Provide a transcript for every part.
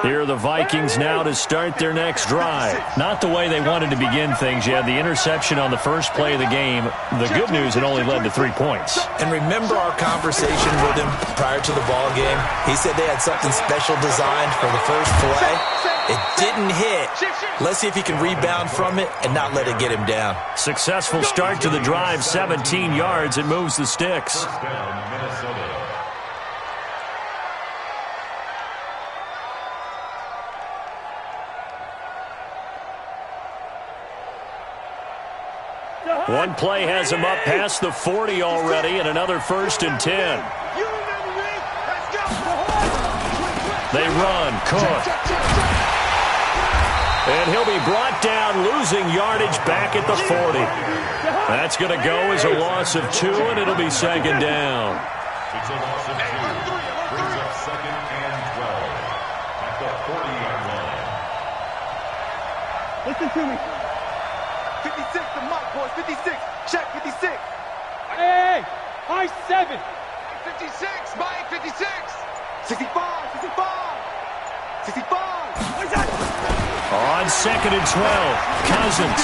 Here are the Vikings now to start their next drive. Not the way they wanted to begin things. You had the interception on the first play of the game. The good news, it only led to 3 points. And remember our conversation with him prior to the ball game? He said they had something special designed for the first play. It didn't hit. Let's see if he can rebound from it and not let it get him down. Successful start to the drive, 17 yards. It moves the sticks. One play has him up past the 40 already, and another 1st and 10. They run. Cook. And he'll be brought down, losing yardage back at the 40. That's going to go as a loss of 2, and it'll be 2nd down. It's a loss of 2. Brings up 2nd and 12 at the 40-yard line. Listen to me. 56 to Mike, boys. 56. Check 56. Hey, high 7. 56, Mike, 56. 65, 65. 65. What's that? On 2nd and 12, Cousins.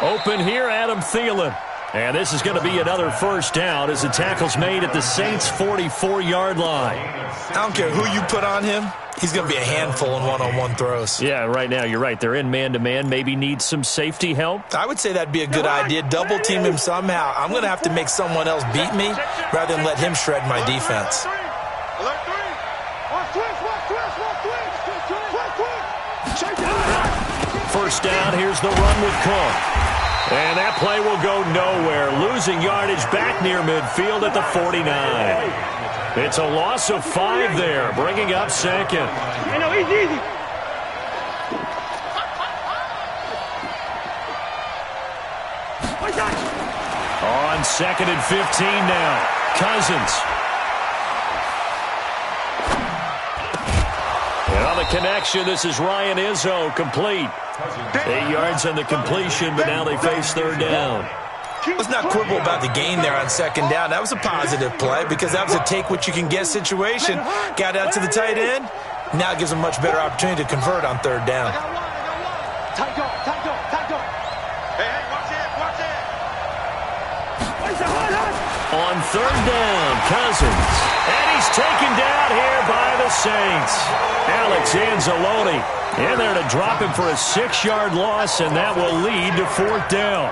Open here, Adam Thielen. And this is going to be another 1st down as the tackle's made at the Saints' 44-yard line. I don't care who you put on him. He's going to be a handful in one-on-one throws. Yeah, right now, you're right. They're in man-to-man. Maybe need some safety help. I would say that'd be a good idea. Double-team him somehow. I'm going to have to make someone else beat me rather than let him shred my defense. First down, here's the run with Cook. And that play will go nowhere. Losing yardage back near midfield at the 49. It's a loss of 5 there, bringing up 2nd. I know, easy. On 2nd and 15 now, Cousins. And on the connection, this is Ryan Izzo, complete. 8 yards on the completion, but now they face 3rd down. Let's not quibble about the gain there on 2nd down. That was a positive play because that was a take-what-you-can-get situation. Got out to the tight end. Now it gives them much better opportunity to convert on 3rd down. Tight go. Hey, watch it. On 3rd down, Cousins. And he's taken down here by the Saints. Alex Anzalone in there to drop him for a 6-yard loss, and that will lead to 4th down.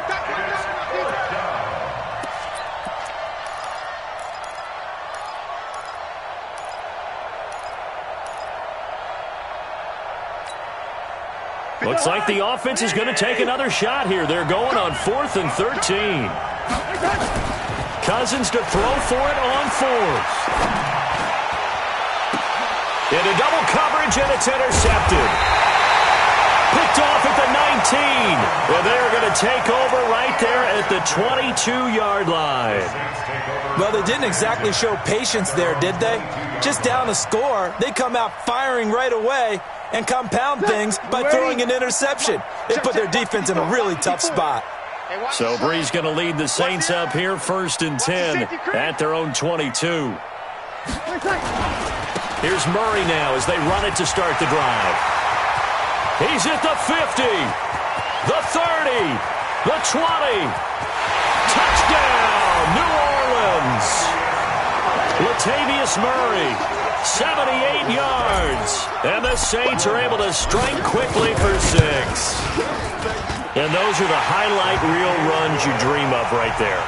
Looks like the offense is going to take another shot here. They're going on 4th and 13. Cousins to throw for it on 4th. Into double coverage, and it's intercepted. Picked off at the 19. And they're going to take over right there at the 22-yard line. Well, they didn't exactly show patience there, did they? Just down a score, they come out firing right away and compound things by throwing an interception. They put their defense in a really tough spot. So Bree's going to lead the Saints up here 1st and 10 at their own 22. Here's Murray now as they run it to start the drive. He's at the 50, the 30, the 20. Touchdown, New Orleans. Latavius Murray, 78 yards. And the Saints are able to strike quickly for 6. And those are the highlight reel runs you dream of right there.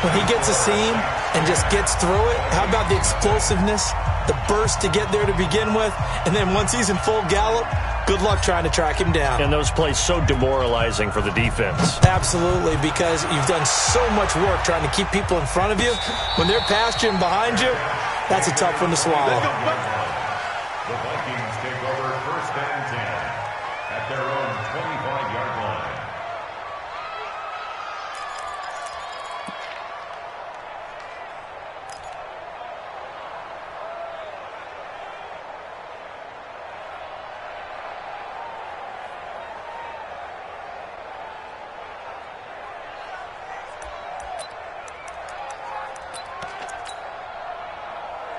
When he gets a seam and just gets through it, how about the explosiveness, the burst to get there to begin with, and then once he's in full gallop, good luck trying to track him down. And those plays so demoralizing for the defense. Absolutely, because you've done so much work trying to keep people in front of you. When they're past you and behind you, that's a tough one to swallow. The Vikings take over 1st and 10 at their own 25-yard line.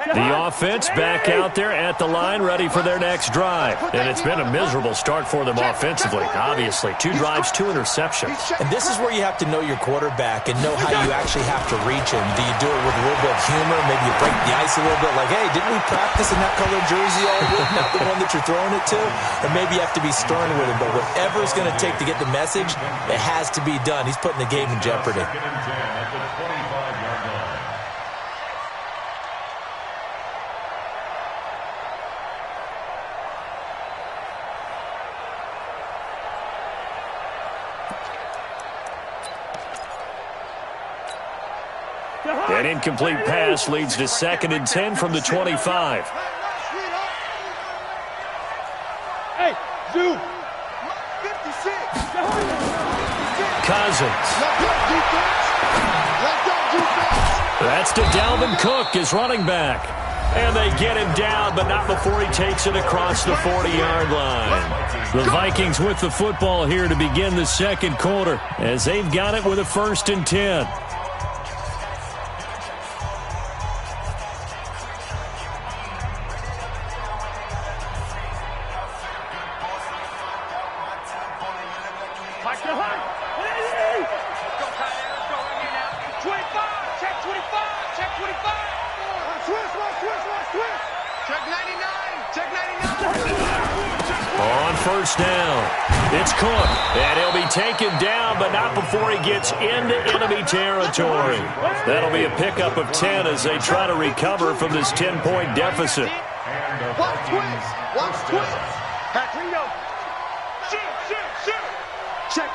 The offense back out there at the line, ready for their next drive. And it's been a miserable start for them offensively, obviously. 2 drives, 2 interceptions. And this is where you have to know your quarterback and know how you actually have to reach him. Do you do it with a little bit of humor? Maybe you break the ice a little bit, like, hey, didn't we practice in that colored jersey all week, not the one that you're throwing it to? Or maybe you have to be stern with him. But whatever it's going to take to get the message, it has to be done. He's putting the game in jeopardy. Second and 10 at the 25-yard line. An incomplete pass leads to 2nd and 10 from the 25. Hey, Zoo. 56. Cousins. That's to Dalvin Cook, his running back. And they get him down, but not before he takes it across the 40-yard line. The Vikings with the football here to begin the second quarter, as they've got it with a 1st and 10. On first down, it's Cook, and he'll be taken down, but not before he gets into enemy territory. That'll be a pickup of 10 as they try to recover from this 10-point deficit. Watch twist. Watch twist. Patrino. Shoot. Check.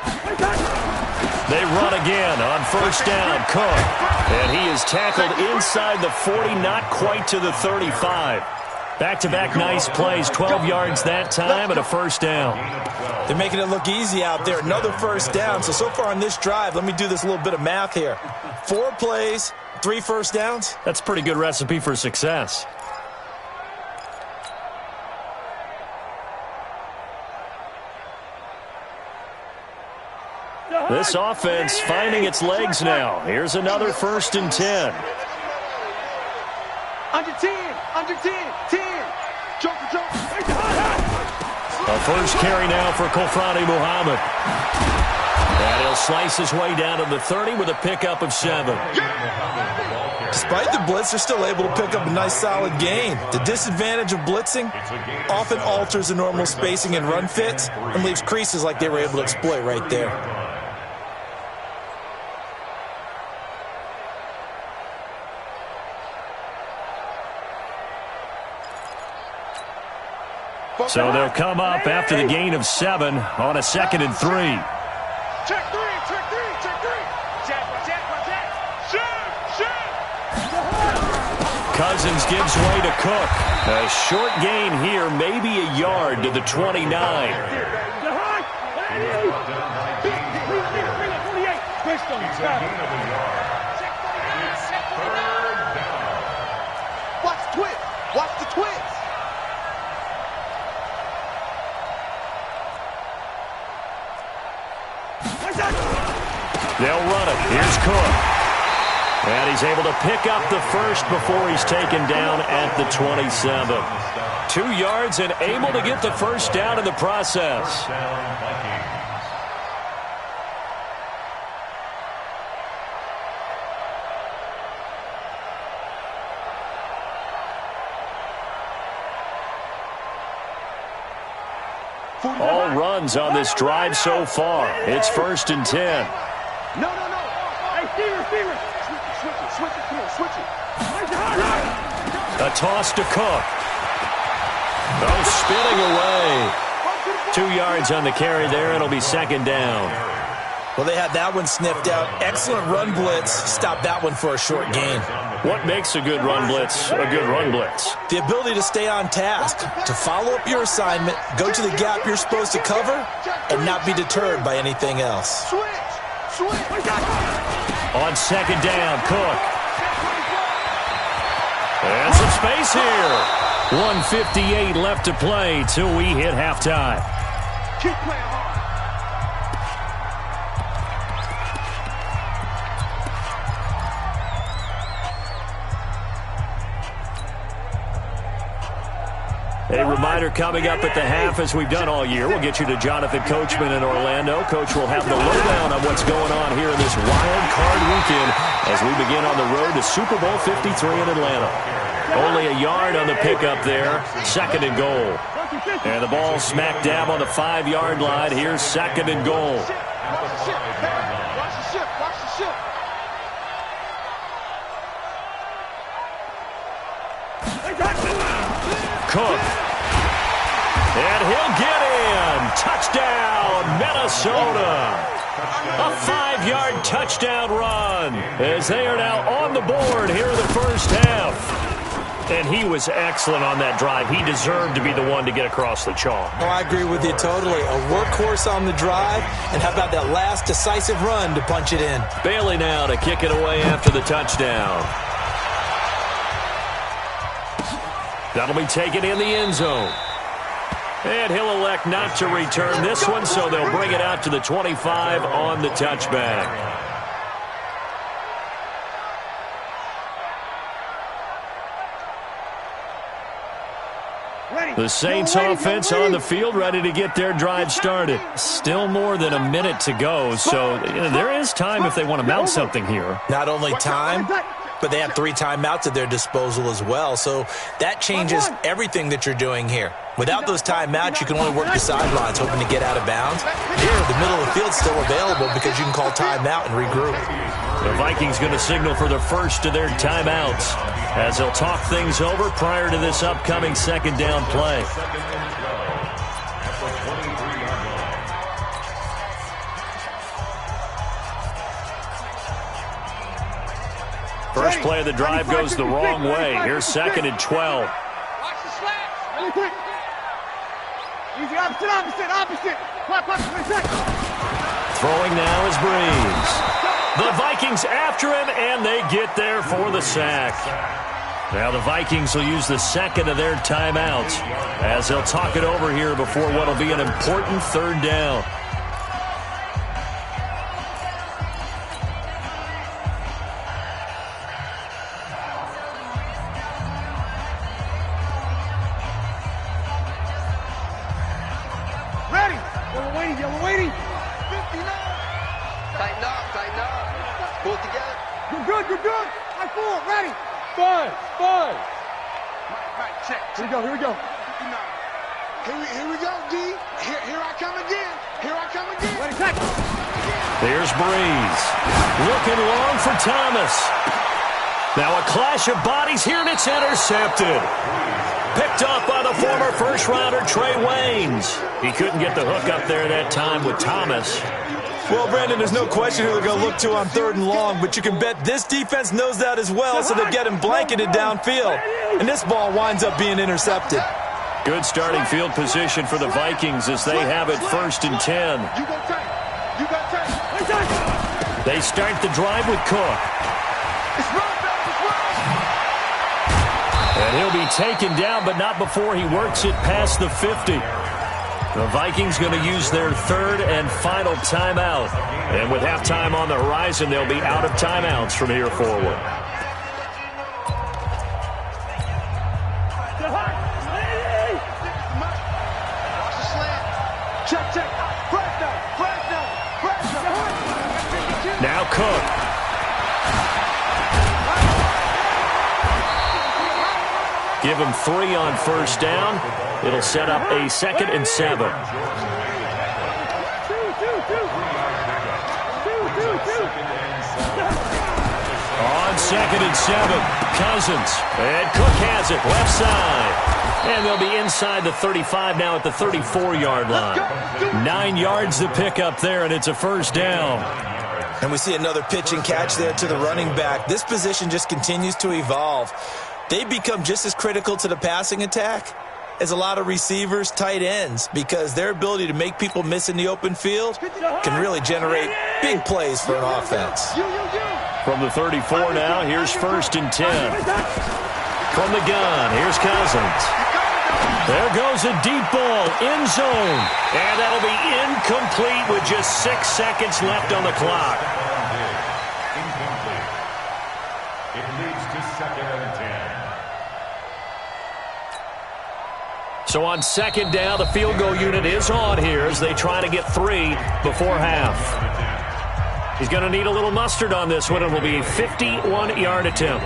They run again on first down, Cook, and he is tackled inside the 40, not quite to the 35. Back-to-back nice plays, 12 yards that time and a first down. They're making it look easy out there. Another first down. So far on this drive, let me do this little bit of math here. 4 plays, 3 first downs. That's a pretty good recipe for success. This offense finding its legs now. Here's another 1st and 10. Under 10. 10. Joker. A first carry now for Kofrani Muhammad. And he'll slice his way down to the 30 with a pickup of 7. Despite the blitz, they're still able to pick up a nice solid gain. The disadvantage of blitzing often alters the normal spacing and run fits and leaves creases like they were able to exploit right there. So they'll come up after the gain of 7 on a 2nd and 3. Check 3. Shoot. Cousins gives way to Cook. A short gain here, maybe a yard to the 29. Watch the twist. They'll run it. Here's Cook. And he's able to pick up the first before he's taken down at the 27. 2 yards and able to get the first down in the process. All runs on this drive so far. It's 1st and 10. No. Hey, receiver. Switch it. Come on, switch it. A toss to Cook. Oh, spinning away. 2 yards on the carry there. It'll be 2nd down. Well, they had that one sniffed out. Excellent run blitz. Stop that one for a short gain. What makes a good run blitz a good run blitz? The ability to stay on task, to follow up your assignment, go to the gap you're supposed to cover, and not be deterred by anything else. Switch. On 2nd down, Cook. And some space here. 1:58 left to play till we hit halftime. Keep playing hard. A reminder coming up at the half, as we've done all year. We'll get you to Jonathan Coachman in Orlando. Coach will have the lowdown on what's going on here in this wild card weekend as we begin on the road to Super Bowl 53 in Atlanta. Only a yard on the pickup there. 2nd and goal. And the ball smack dab on the 5-yard line. Here's 2nd and goal. Cook. And he'll get in. Touchdown, Minnesota. A 5-yard touchdown run as they are now on the board here in the first half. And he was excellent on that drive. He deserved to be the one to get across the chalk. Oh, I agree with you totally. A workhorse on the drive. And how about that last decisive run to punch it in? Bailey now to kick it away after the touchdown. That'll be taken in the end zone. And he'll elect not to return this one, so they'll bring it out to the 25 on the touchback. The Saints offense on the field, ready to get their drive started. Still more than a minute to go, so there is time if they want to mount something here. Not only time, but they have 3 timeouts at their disposal as well, so that changes everything that you're doing here. Without those timeouts, you can only work the sidelines, hoping to get out of bounds. Here, the middle of the field's still available because you can call timeout and regroup. The Vikings going to signal for the first of their timeouts as they'll talk things over prior to this upcoming 2nd down play. First play of the drive goes the wrong way. Here's 2nd and 12. Watch the slats. Really quick. Easy, opposite. Throwing now is Breeze. The Vikings after him, and they get there for the sack. Now the Vikings will use the 2nd of their timeouts as they'll talk it over here before what will be an important 3rd down. Yellow waiting. 59. Tighten up. Pull it together. You're good. High 4, ready. 5. Right, check. Here we go. 59. Here we go, D. Here I come again. Ready, check. There's Breeze. Looking long for Thomas. Now a clash of bodies here, and it's intercepted. Picked off by the former first-rounder Trey Waynes. He couldn't get the hook up there that time with Thomas. Well, Brandon, there's no question who they're going to look to on 3rd and long, but you can bet this defense knows that as well, so they're getting blanketed downfield. And this ball winds up being intercepted. Good starting field position for the Vikings as they have it 1st and 10. They start the drive with Cook. And he'll be taken down, but not before he works it past the 50. The Vikings going to use their 3rd and final timeout. And with halftime on the horizon, they'll be out of timeouts from here forward. Now Cook. Give him 3 on 1st down. It'll set up a 2nd and 7. On 2nd and 7, Cousins. And Cook has it, left side. And they'll be inside the 35 now at the 34-yard line. 9 yards to pick up there, and it's a 1st down. And we see another pitch and catch there to the running back. This position just continues to evolve. They become just as critical to the passing attack as a lot of receivers, tight ends, because their ability to make people miss in the open field can really generate big plays for an offense. From the 34 now, here's 1st and 10. From the gun, here's Cousins. There goes a deep ball, end zone. And that'll be incomplete with just 6 seconds left on the clock. Incomplete. It leads to 2nd and 10. So on second down, the field goal unit is on here as they try to get 3 before half. He's going to need a little mustard on this one. It will be a 51-yard attempt.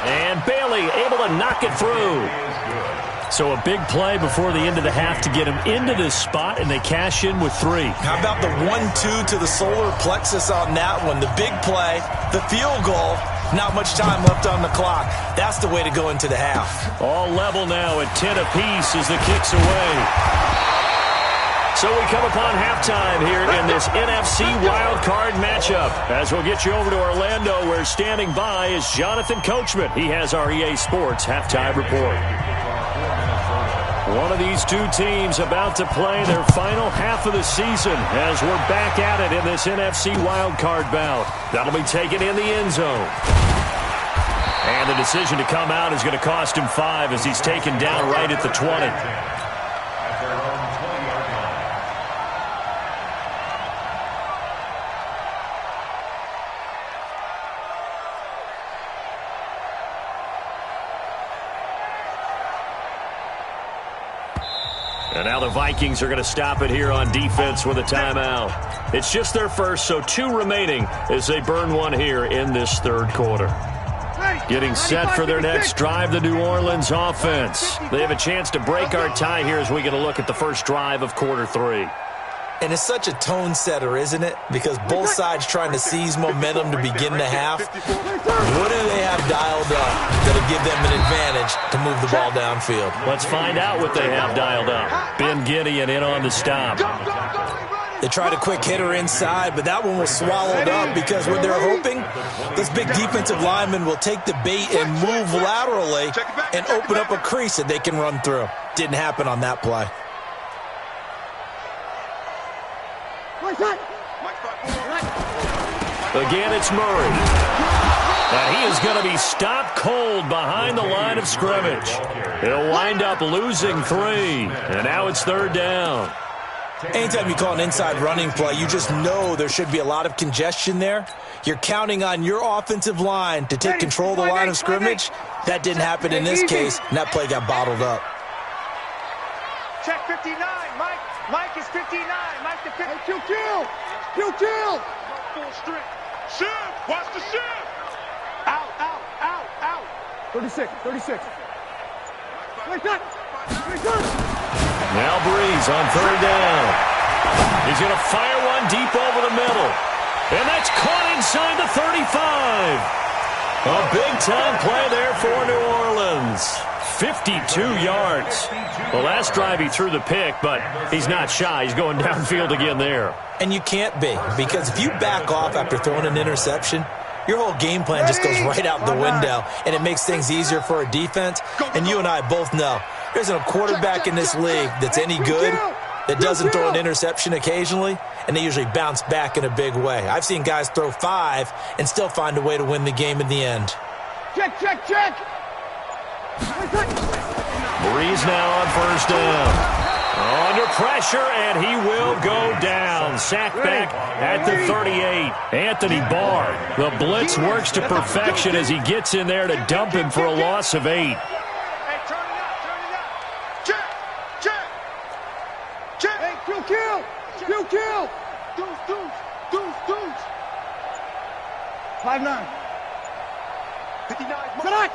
And Bailey able to knock it through. So a big play before the end of the half to get him into this spot, and they cash in with 3. How about the 1-2 to the solar plexus on that one? The big play, the field goal, not much time left on the clock. That's the way to go into the half. All level now at 10 apiece as the kick's away. So we come upon halftime here in this NFC wildcard matchup. As we'll get you over to Orlando, where standing by is Jonathan Coachman. He has our EA Sports halftime report. One of these two teams about to play their final half of the season as we're back at it in this NFC wildcard bout. That'll be taken in the end zone. And the decision to come out is going to cost him 5 as he's taken down right at the 20. And now the Vikings are going to stop it here on defense with a timeout. It's just their first, so 2 remaining as they burn one here in this third quarter. Getting set for their next drive, the New Orleans offense. They have a chance to break our tie here as we get a look at the first drive of quarter 3. And it's such a tone setter, isn't it? Because both sides trying to seize momentum to begin the half. What do they have dialed up that'll give them an advantage to move the ball downfield? Let's find out what they have dialed up. Ben Gideon in on the stop. They tried a quick hitter inside, but that one was swallowed up because what they're hoping, this big defensive lineman will take the bait and move laterally and open up a crease that they can run through. Didn't happen on that play. Again, it's Murray. And he is going to be stopped cold behind the line of scrimmage. He'll wind up losing 3. And now it's third down. Anytime you call an inside running play, you just know there should be a lot of congestion there. You're counting on your offensive line to take control of the line of scrimmage. That didn't happen in this case, and that play got bottled up. Check 59, Mike. Mike is 59. Mike the 50. Kill. Full strength. Shift. Watch the shift. Out. 36. Now Breeze on third down. He's going to fire one deep over the middle. And that's caught inside the 35. A big-time play there for New Orleans. 52 yards. The last drive he threw the pick, but he's not shy. He's going downfield again there. And you can't be, because if you back off after throwing an interception, your whole game plan just goes right out the window, and it makes things easier for a defense. And you and I both know there's a quarterback in this league that's any good that doesn't throw an interception occasionally, and they usually bounce back in a big way. I've seen guys throw 5 and still find a way to win the game in the end. Check. Breeze now on first down. Under pressure, and he will go down. Sacked back at the 38. Anthony Barr. The blitz works to perfection as he gets in there to dump him for a loss of 8. Hey, turn it up. Check. Hey, kill. Deuce. 5-9. 59.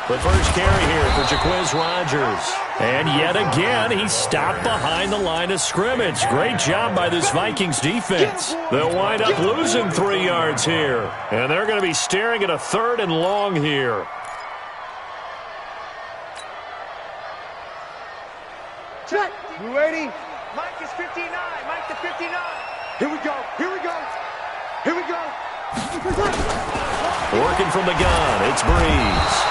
The first carry here for Jaquiz Rodgers. And yet again, he's stopped behind the line of scrimmage. Great job by this Vikings defense. They'll wind up losing 3 yards here. And they're going to be staring at a 3rd and long here. Check. You ready? Mike is 59. Mike the 59. Here we go. Working from the gun, it's Breeze.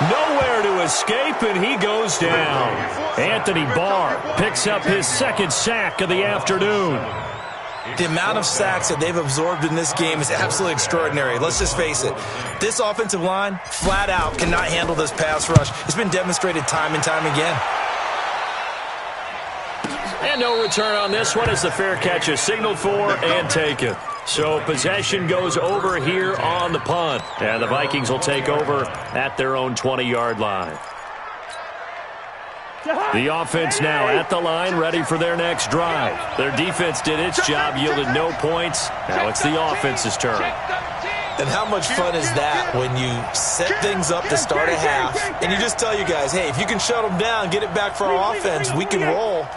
Nowhere to escape, and he goes down. Anthony Barr picks up his 2nd sack of the afternoon. The amount of sacks that they've absorbed in this game is absolutely extraordinary. Let's just face it. This offensive line, flat out, cannot handle this pass rush. It's been demonstrated time and time again. And no return on this one as the fair catch is signaled for and taken. So possession goes over here on the punt. And the Vikings will take over at their own 20-yard line. The offense now at the line, ready for their next drive. Their defense did its job, yielded no points. Now it's the offense's turn. And how much fun is that when you set things up to start a half, and you just tell you guys, hey, if you can shut them down, get it back for our offense, we can roll.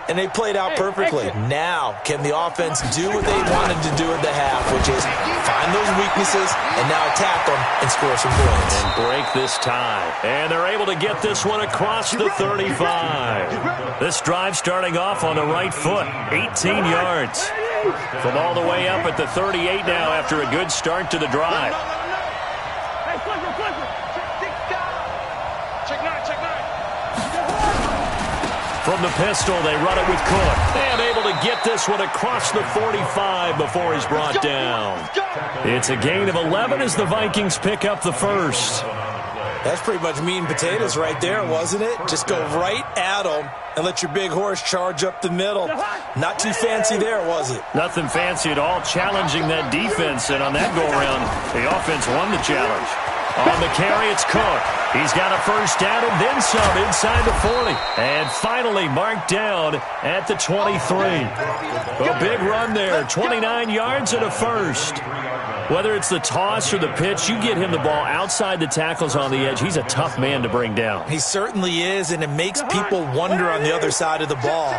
And they played out perfectly. Now, can the offense do what they wanted to do at the half, which is find those weaknesses and now attack them and score some points. And break this tie. And they're able to get this one across the 35. This drive starting off on the right foot, 18 yards. From all the way up at the 38 now after a good start to the drive. From the pistol, they run it with Cook. And able to get this one across the 45 before he's brought down. It's a gain of 11 as the Vikings pick up the first. That's pretty much meat and potatoes right there, wasn't it? Just go right at them and let your big horse charge up the middle. Not too fancy there, was it? Nothing fancy at all, challenging that defense. And on that go-around, the offense won the challenge. On the carry, it's Cook. He's got a first down and then some inside the 40. And finally marked down at the 23. A big run there, 29 yards and a first. Whether it's the toss or the pitch, you get him the ball outside the tackles on the edge. He's a tough man to bring down. He certainly is, and it makes people wonder on the other side of the ball.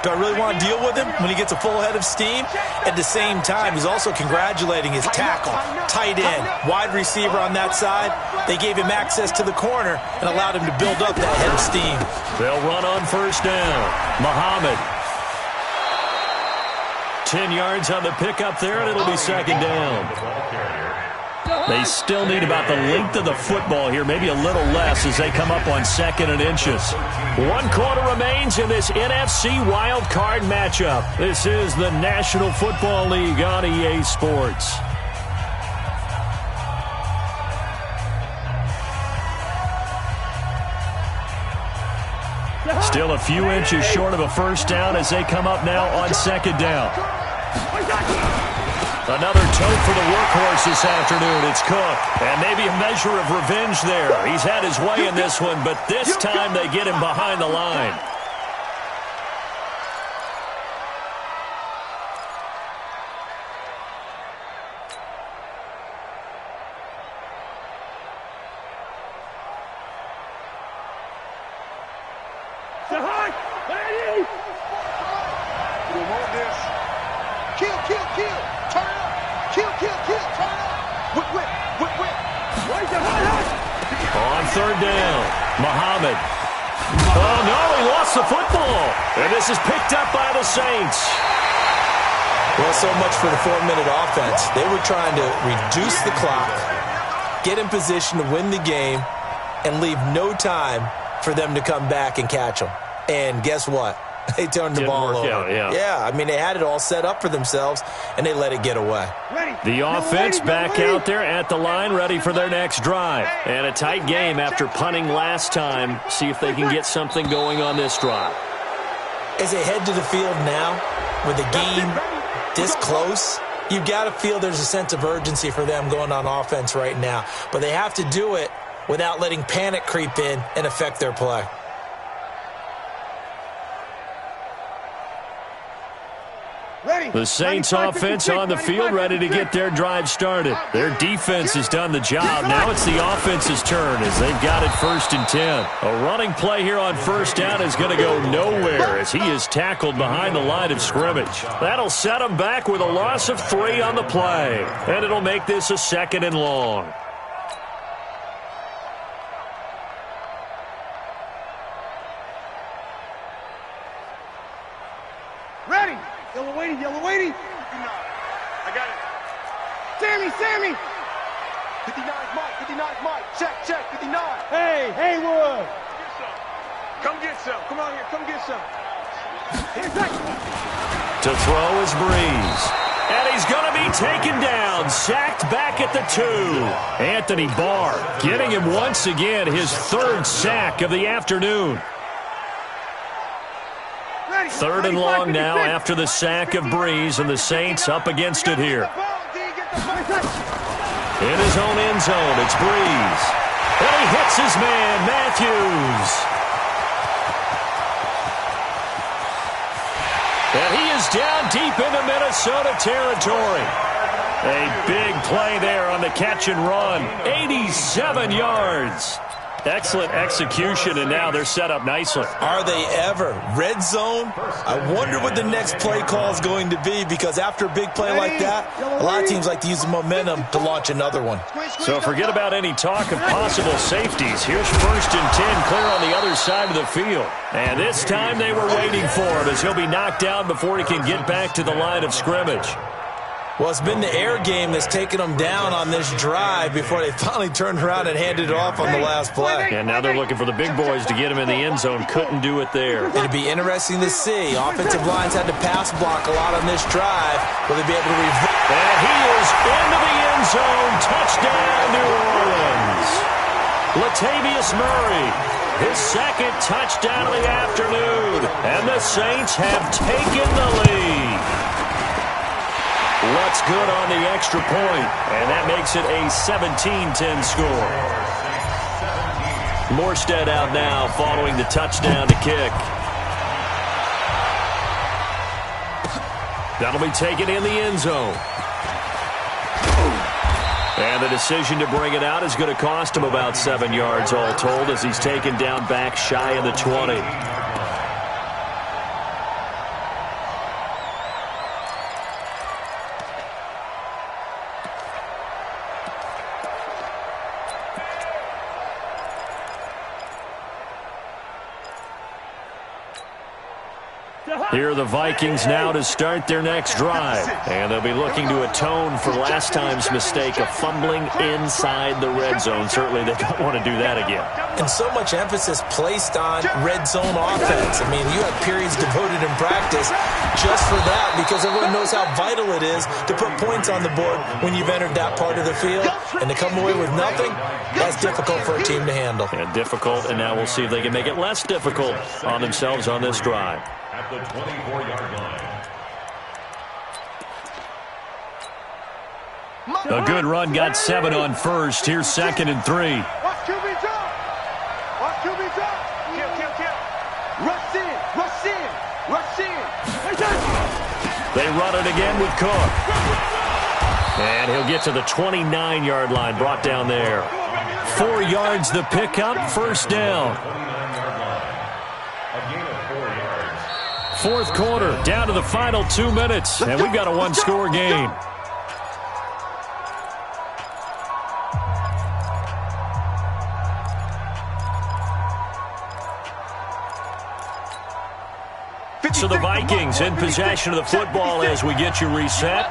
Do I really want to deal with him when he gets a full head of steam? At the same time, he's also congratulating his tackle, tight end, wide receiver on that side. They gave him access to the corner and allowed him to build up that head of steam. They'll run on first down. Muhammad. 10 yards on the pickup there, and it'll be second down. They still need about the length of the football here, maybe a little less as they come up on second and inches. 1 quarter remains in this NFC wild card matchup. This is the National Football League on EA Sports. Still a few inches short of a first down as they come up now on second down. Another tote for the workhorse this afternoon. It's Cook. And maybe a measure of revenge there. He's had his way in this one, but this time they get him behind the line. On third down, Muhammad. Oh, no, he lost the football. And this is picked up by the Saints. Well, so much for the 4-minute offense. They were trying to reduce the clock, get in position to win the game, and leave no time for them to come back and catch them. And guess what? They turned the ball over. Yeah, I mean, they had it all set up for themselves, and they let it get away. The offense back out there at the line, ready for their next drive. And a tight game after punting last time. See if they can get something going on this drive. As they head to the field now, with the game this close, you've got to feel there's a sense of urgency for them going on offense right now. But they have to do it without letting panic creep in and affect their play. The Saints offense on the field, ready to get their drive started. Their defense has done the job. Now it's the offense's turn as they've got it 1st and 10. A running play here on first down is going to go nowhere as he is tackled behind the line of scrimmage. That'll set him back with a loss of 3 on the play. And it'll make this a 2nd and long. Ready. Yellow waiting. 59. I got it. Sammy. 59's Mike. Check. 59. Hey, Haywood. Come get some. Come on here. Come get some. To throw is Breeze. And he's going to be taken down. Sacked back at the 2. Anthony Barr getting him once again his 3rd sack of the afternoon. 3rd and long now after the sack of Breeze, and the Saints up against it here. In his own end zone, it's Breeze. And he hits his man, Matthews. And he is down deep into Minnesota territory. A big play there on the catch and run. 87 yards. Excellent execution, and now they're set up nicely. Are they ever? Red zone? I wonder what the next play call is going to be, because after a big play like that, a lot of teams like to use the momentum to launch another one. So forget about any talk of possible safeties. Here's 1st and 10 clear on the other side of the field. And this time they were waiting for him, as he'll be knocked down before he can get back to the line of scrimmage. Well, it's been the air game that's taken them down on this drive before they finally turned around and handed it off on the last play. And now they're looking for the big boys to get him in the end zone. Couldn't do it there. It'd be interesting to see. Offensive lines had to pass block a lot on this drive. Will they be able to reverse? And he is into the end zone. Touchdown, New Orleans. Latavius Murray, his 2nd touchdown of the afternoon. And the Saints have taken the lead. What's good on the extra point, and that makes it a 17-10 score. Morstead out now following the touchdown to kick. That'll be taken in the end zone. And the decision to bring it out is going to cost him about 7 yards all told, as he's taken down back shy of the 20. Here are the Vikings now to start their next drive. And they'll be looking to atone for last time's mistake of fumbling inside the red zone. Certainly they don't want to do that again. And so much emphasis placed on red zone offense. I mean, you have periods devoted in practice just for that, because everyone knows how vital it is to put points on the board when you've entered that part of the field. And to come away with nothing, that's difficult for a team to handle. And difficult, and now we'll see if they can make it less difficult on themselves on this drive. At the 24-yard line. A good run, got 7 on first. Here's 2nd and 3. Watch QB drop. Watch QB drop. Kill. Rush in. They run it again with Cook. And he'll get to the 29-yard line, brought down there. 4 yards the pickup, 1st down. 4th quarter, down to the final 2 minutes, and we've got a 1-score game. So the Vikings in possession of the football as we get you reset.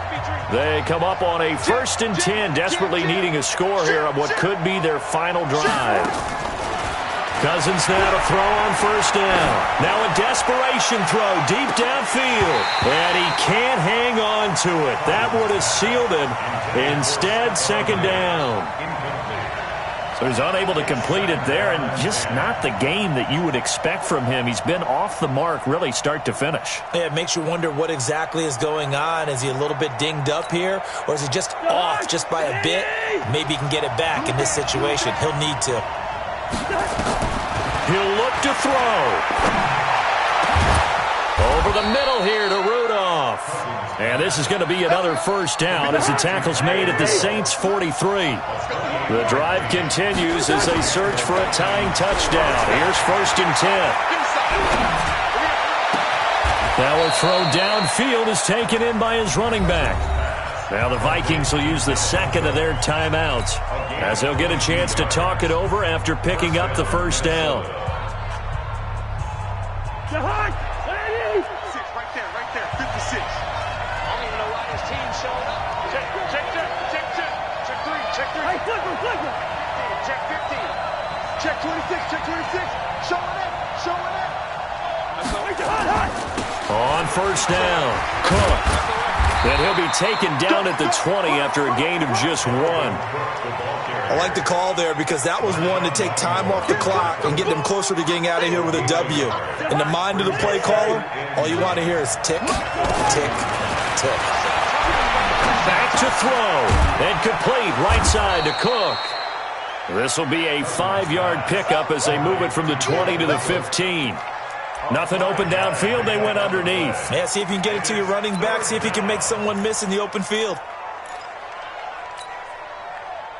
They come up on a 1st and 10, desperately needing a score here on what could be their final drive. Cousins now to throw on 1st down. Now a desperation throw deep downfield. And he can't hang on to it. That would have sealed him. Instead, 2nd down. So he's unable to complete it there, and just not the game that you would expect from him. He's been off the mark really start to finish. Yeah, it makes you wonder what exactly is going on. Is he a little bit dinged up here, or is he just off just by a bit? Maybe he can get it back in this situation. He'll need to. He'll look to throw. Over the middle here to Rudolph. And this is going to be another 1st down as the tackle's made at the Saints' 43. The drive continues as they search for a tying touchdown. Here's 1st and 10. Now a throw downfield is taken in by his running back. Now the Vikings will use the 2nd of their timeouts as they'll get a chance to talk it over after picking up the 1st down. Right there, 56. I don't even know why his team showed up. Check 3. Hey, flip him. Check 15. Check 26. Showing it. On 1st down, Cook. And he'll be taken down at the 20 after a gain of just 1. I like the call there because that was one to take time off the clock and get them closer to getting out of here with a W. In the mind of the play caller, all you want to hear is tick, tick, tick. Back to throw. And complete right side to Cook. This will be a 5-yard pickup as they move it from the 20 to the 15. Nothing open downfield. They went underneath. Yeah, see if you can get it to your running back. See if you can make someone miss in the open field.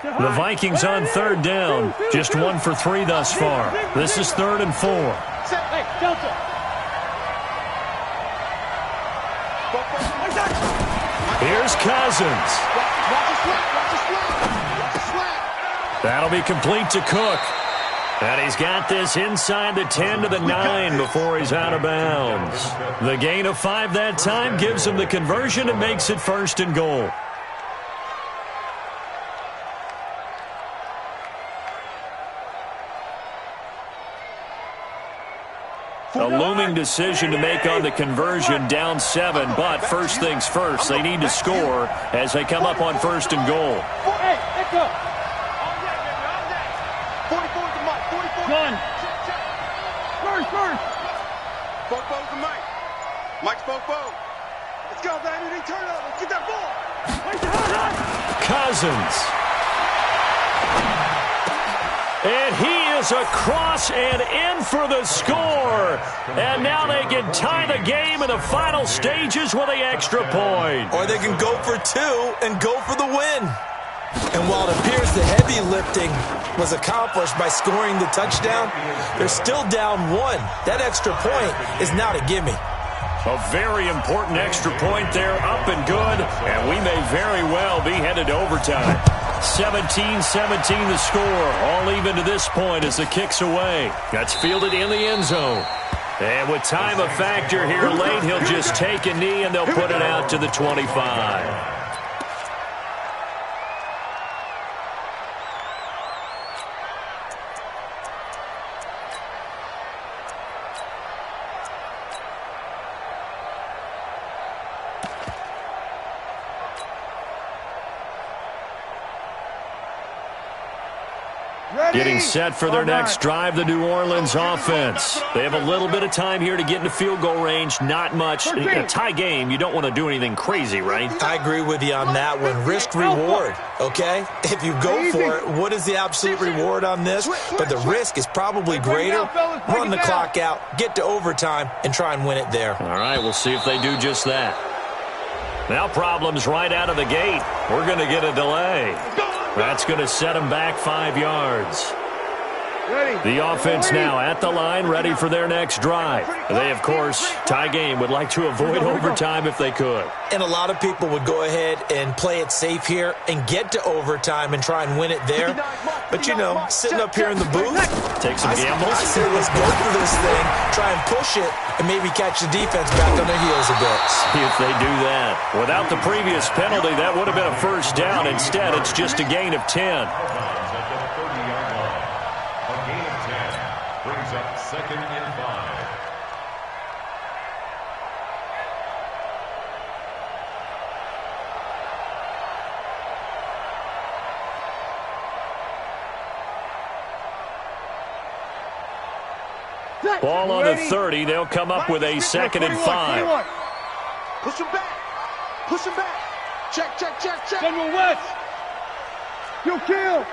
The Vikings on 3rd down. Just 1 for 3 thus far. This is 3rd and 4. Hey, Delta. Here's Cousins. That'll be complete to Cook. And he's got this inside the 10 to the 9 before he's out of bounds. The gain of 5 that time gives him the conversion and makes it 1st and goal. A looming decision to make on the conversion, down 7, but first things first, they need to score as they come up on 1st and goal. Hey, let's go. 44 to Mike, 44. Done. First. Fofo to Mike. Mike's Fofo. Let's go, baby. They turn up. Let's get that ball. Cousins. And he is across and in for the score. And now they can tie the game in the final stages with the extra point. Or they can go for 2 and go for the win. And while it appears the heavy lifting was accomplished by scoring the touchdown, they're still down 1. That extra point is not a gimme. A very important extra point there, up and good, and we may very well be headed to overtime. 17-17 the score, all even to this point as the kick's away. That's fielded in the end zone. And with time a factor here late, he'll just take a knee and they'll put it out to the 25. Getting set for their next drive, the New Orleans offense. They have a little bit of time here to get into field goal range, not much. In a tie game, you don't want to do anything crazy, right? I agree with you on that one. Risk-reward, okay? If you go for it, what is the absolute reward on this? But the risk is probably greater. Run the clock out, get to overtime, and try and win it there. All right, we'll see if they do just that. Now problems right out of the gate. We're going to get a delay. That's going to set them back 5 yards. The offense now at the line, ready for their next drive. They, of course, tie game, would like to avoid overtime if they could. And a lot of people would go ahead and play it safe here and get to overtime and try and win it there. But, you know, sitting up here in the booth, take some gambles. I say let's go for this thing, try and push it, and maybe catch the defense back on their heels a bit. See if they do that. Without the previous penalty, that would have been a first down. Instead, it's just a gain of 10. Second and 5. Ball on the 30. They'll come up with a 2nd and 5. Push him back. Push him back. Check. General West. You kill.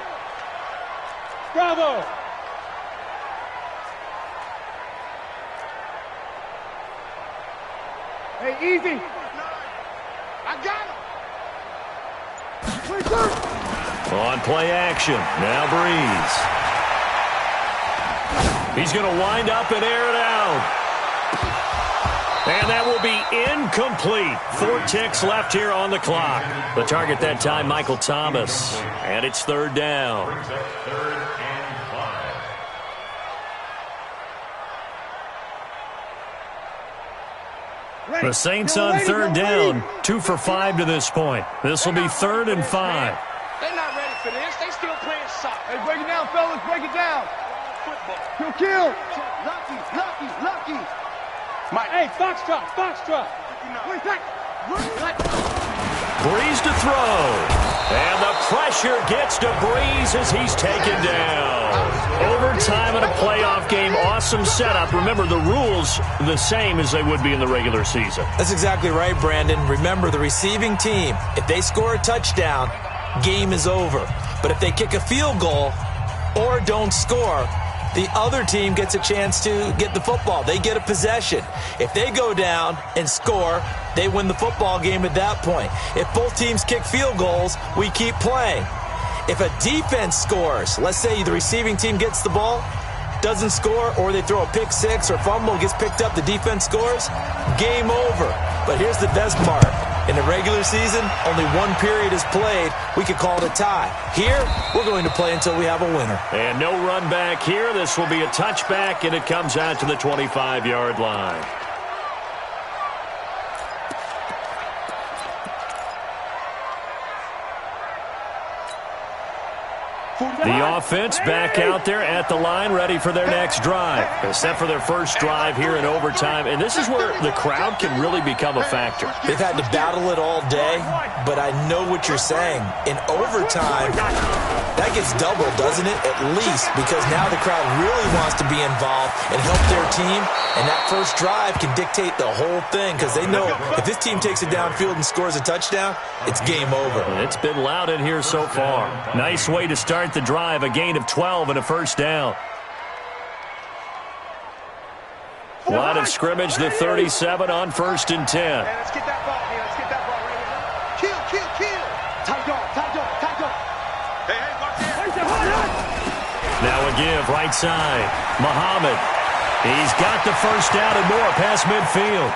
Bravo. Hey, easy. I got him. On play action. Now Breeze. He's going to wind up and air it out. And that will be incomplete. 4 ticks left here on the clock. The target that time, Michael Thomas. And it's 3rd down. The Saints on 3rd down, 2 for 5 to this point. This will be 3rd and 5. They're not ready for this. They still playing soccer. Hey, break it down, fellas. Break it down. Football. Kill. Lucky. Mike. Hey, foxtrot. Wait, back. Breeze to throw. And the pressure gets to Breeze as he's taken down. Overtime in a playoff game, awesome setup. Remember, the rules the same as they would be in the regular season. That's exactly right, Brandon. Remember, the receiving team, if they score a touchdown, game is over. But if they kick a field goal or don't score, the other team gets a chance to get the football. They get a possession. If they go down and score, they win the football game at that point. If both teams kick field goals, we keep playing. If a defense scores, let's say the receiving team gets the ball, doesn't score, or they throw a pick six or fumble, gets picked up, the defense scores, game over. But here's the best part. In the regular season, only one period is played. We could call it a tie. Here, we're going to play until we have a winner. And no run back here. This will be a touchback, and it comes out to the 25-yard line. The offense back out there at the line, ready for their next drive. Set for their first drive here in overtime. And this is where the crowd can really become a factor. They've had to battle it all day, but I know what you're saying. In overtime, that gets doubled, doesn't it? At least, because now the crowd really wants to be involved and help their team. And that first drive can dictate the whole thing, because they know if this team takes it downfield and scores a touchdown, it's game over. It's been loud in here so far. Nice way to start the drive, a gain of 12 and a first down. Line of scrimmage, the 37 on 1st and 10. Let's get that ball here. Let's get that ball right here. Kill. Tight dog. Hey, watch it. Now a give, right side. Muhammad. He's got the first down and more past midfield.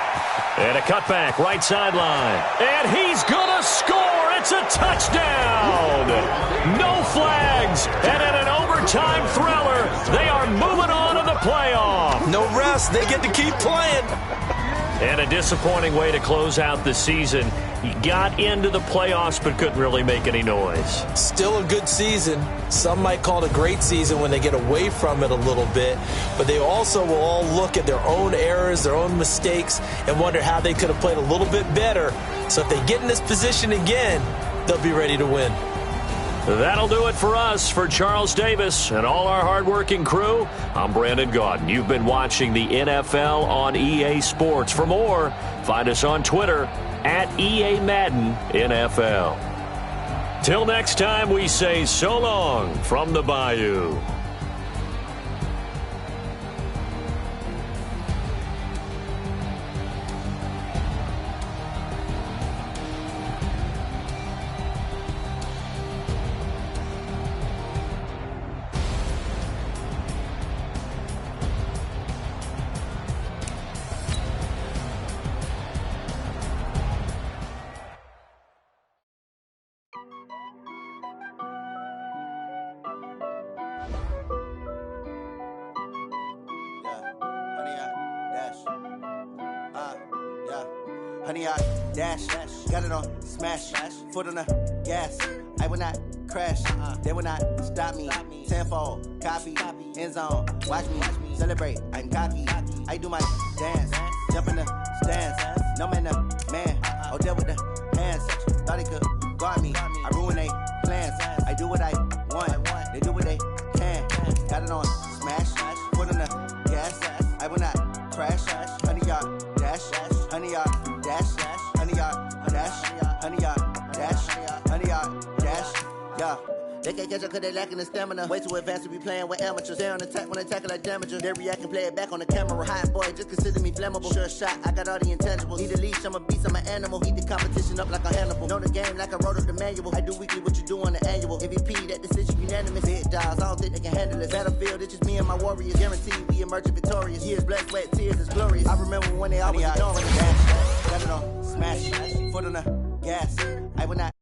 And a cutback, right sideline. And he's going to score. It's a touchdown. No flags. And in an overtime thriller, they are moving on to the playoff. No rest. They get to keep playing. And a disappointing way to close out the season. He got into the playoffs but couldn't really make any noise. Still a good season. Some might call it a great season when they get away from it a little bit. But they also will all look at their own errors, their own mistakes, and wonder how they could have played a little bit better. So if they get in this position again, they'll be ready to win. That'll do it for us. For Charles Davis and all our hardworking crew, I'm Brandon Gaudin. You've been watching the NFL on EA Sports. For more, find us on Twitter at EA Madden NFL. Till next time, we say so long from the Bayou. Honey, I dash, got it on smash, foot on the gas. I will not crash, they will not stop me. Tenfold, copy, end zone, watch me celebrate. I'm cocky, I do my dance, jump in the stands. No man, oh, deal with the hands. Thought he could guard me, I ruin they plans. I do what I want, they do what they can. Got it on smash, foot on the gas. I will not crash, honey, y'all dash, honey, y'all dash, honey, y'all dash, honey, y'all dash, honey, y'all dash, yeah. They can't catch up cause they lacking the stamina. Way too advanced to be playing with amateurs. They on attack when they tackle like damagers. They react and play it back on the camera. Hot boy, just consider me flammable. Sure shot, I got all the intangibles. Need a leash, I'm a beast, I'm an animal. Heat the competition up like a Hannibal. Know the game like I wrote up the manual. I do weekly what you do on the annual. MVP, that decision unanimous. Big dials, I don't think they can handle it. Battlefield, it's just me and my warriors. Guaranteed we emerging victorious. Years, blood, sweat, tears, is glorious. I remember when they always ignoring the dash. Got it on smash, foot on the gas. I will not